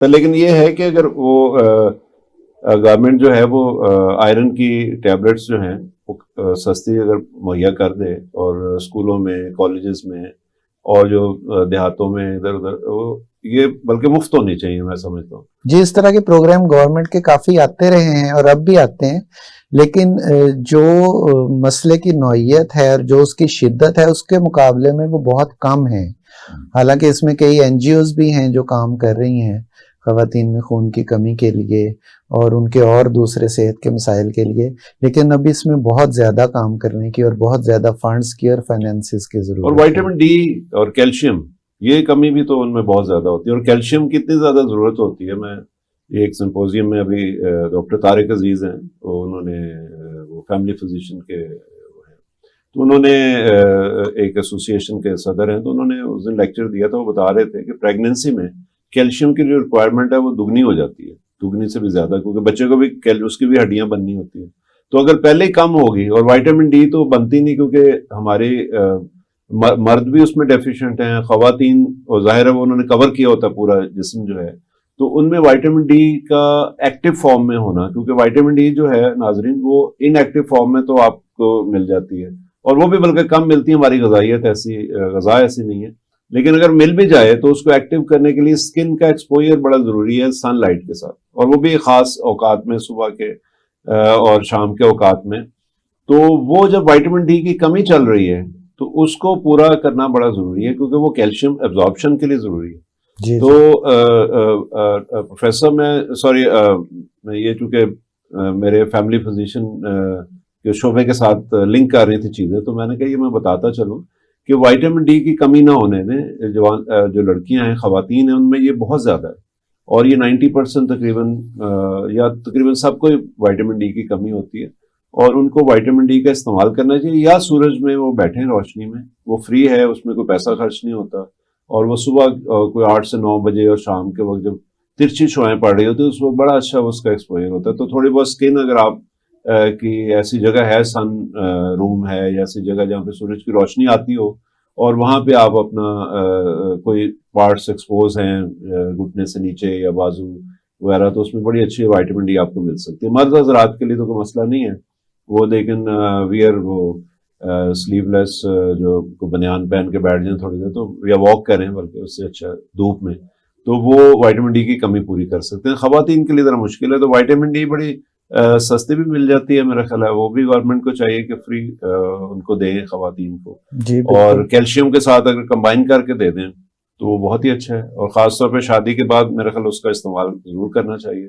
تو لیکن یہ ہے کہ اگر وہ گورنمنٹ جو ہے وہ آئرن کی ٹیبلٹس جو ہیں وہ سستی اگر مہیا کر دے، اور اسکولوں میں، کالجز میں، اور جو دیہاتوں میں ادھر ادھر، یہ بلکہ مفت ہونی چاہیے میں سمجھتا ہوں. جی، اس طرح کے پروگرام گورنمنٹ کے کافی آتے رہے ہیں اور اب بھی آتے ہیں، لیکن جو مسئلے کی نوعیت ہے اور جو اس کی شدت ہے اس کے مقابلے میں وہ بہت کم ہے. حالانکہ اس میں کئی این جی اوز بھی ہیں جو کام کر رہی ہیں خواتین میں خون کی کمی کے لیے اور ان کے اور دوسرے صحت کے مسائل کے لیے، لیکن ابھی اس میں بہت زیادہ کام کرنے کی اور بہت زیادہ فنڈز کی اور فائنینسز کی ضرورت ہے. اور وائٹامن ڈی اور کیلشیم، یہ کمی بھی تو ان میں بہت زیادہ ہوتی ہے. اور کیلشیم کی اتنی زیادہ ضرورت ہوتی ہے. میں ایک سمپوزیم میں ابھی ڈاکٹر طارق عزیز ہیں، انہوں نے وہ فیملی فزیشین کے ہیں، تو انہوں نے ایک ایسوسیشن کے صدر ہیں، تو انہوں نے اس دن لیکچر دیا تھا. وہ بتا رہے تھے کہ پریگننسی میں کیلشیم کی جو ریکوائرمنٹ ہے وہ دگنی ہو جاتی ہے، دگنی سے بھی زیادہ، کیونکہ بچے کو بھی اس کی بھی ہڈیاں بننی ہوتی ہیں. تو اگر پہلے ہی کم ہوگی، اور وائٹامن ڈی تو بنتی نہیں کیونکہ ہماری مرد بھی اس میں ڈیفیشینٹ ہیں، خواتین، اور ظاہر ہے وہ انہوں نے کور کیا ہوتا ہے پورا جسم جو ہے، تو ان میں وائٹامن ڈی کا ایکٹیو فارم میں ہونا، کیونکہ وائٹامن ڈی جو ہے ناظرین وہ ان ایکٹیو فارم میں تو آپ کو مل جاتی ہے، اور وہ بھی بلکہ کم ملتی ہے. ہماری غذائیت ایسی، غذا ایسی نہیں ہے. لیکن اگر مل بھی جائے تو اس کو ایکٹیو کرنے کے لیے اسکن کا ایکسپوجر بڑا ضروری ہے سن لائٹ کے ساتھ، اور وہ بھی خاص اوقات میں، صبح کے اور شام کے اوقات میں. تو وہ جب وائٹامن ڈی کی کمی چل رہی ہے تو اس کو پورا کرنا بڑا ضروری ہے، کیونکہ وہ کیلشیم ایبزارپشن کے لیے ضروری ہے. جی تو پروفیسر میں یہ چونکہ میرے فیملی فزیشین کے شعبے کے ساتھ لنک کر رہی تھی چیزیں، تو میں نے کہا یہ میں بتاتا چلوں کہ وائٹامن ڈی کی کمی نہ ہونے میں جو لڑکیاں ہیں، خواتین ہیں، ان میں یہ بہت زیادہ ہے. اور یہ 90% تقریباً یا تقریباً سب کو وائٹامن ڈی کی کمی ہوتی ہے، اور ان کو وائٹامن ڈی کا استعمال کرنا چاہیے. یا سورج میں وہ بیٹھیں روشنی میں، وہ فری ہے، اس میں کوئی پیسہ خرچ نہیں ہوتا، اور وہ صبح کوئی 8 سے 9 بجے اور شام کے وقت جب ترچھی شعائیں پڑ رہی ہوتی ہے اس وقت بڑا اچھا اس کا ایکسپوجر ہوتا ہے. تو تھوڑی بہت اسکن اگر آپ کی ایسی جگہ ہے، سن روم ہے یا ایسی جگہ جہاں پہ سورج کی روشنی آتی ہو، اور وہاں پہ آپ اپنا کوئی پارٹس ایکسپوز ہیں گھٹنے سے نیچے یا بازو وغیرہ، تو اس میں بڑی اچھی وائٹامن ڈی آپ کو مل سکتی ہے. مرد حضرات کے لیے تو کوئی مسئلہ نہیں ہے، وہ لیکن ویئر وہ سلیو لیس جو بنیان پہن کے بیٹھ جائیں تھوڑی دیر، تو یا واک کریں، بلکہ اس سے اچھا دھوپ میں، تو وہ وائٹامن ڈی کی کمی پوری کر سکتے ہیں. خواتین کے لیے ذرا مشکل ہے. تو وائٹامن ڈی بڑی سستی بھی مل جاتی ہے میرا خیال ہے، وہ بھی گورنمنٹ کو چاہیے کہ فری ان کو دیں خواتین کو. جی، اور کیلشیم کے ساتھ اگر کمبائن کر کے دے دیں تو وہ بہت ہی اچھا ہے. اور خاص طور پہ شادی کے بعد میرا خیال اس کا استعمال ضرور کرنا چاہیے.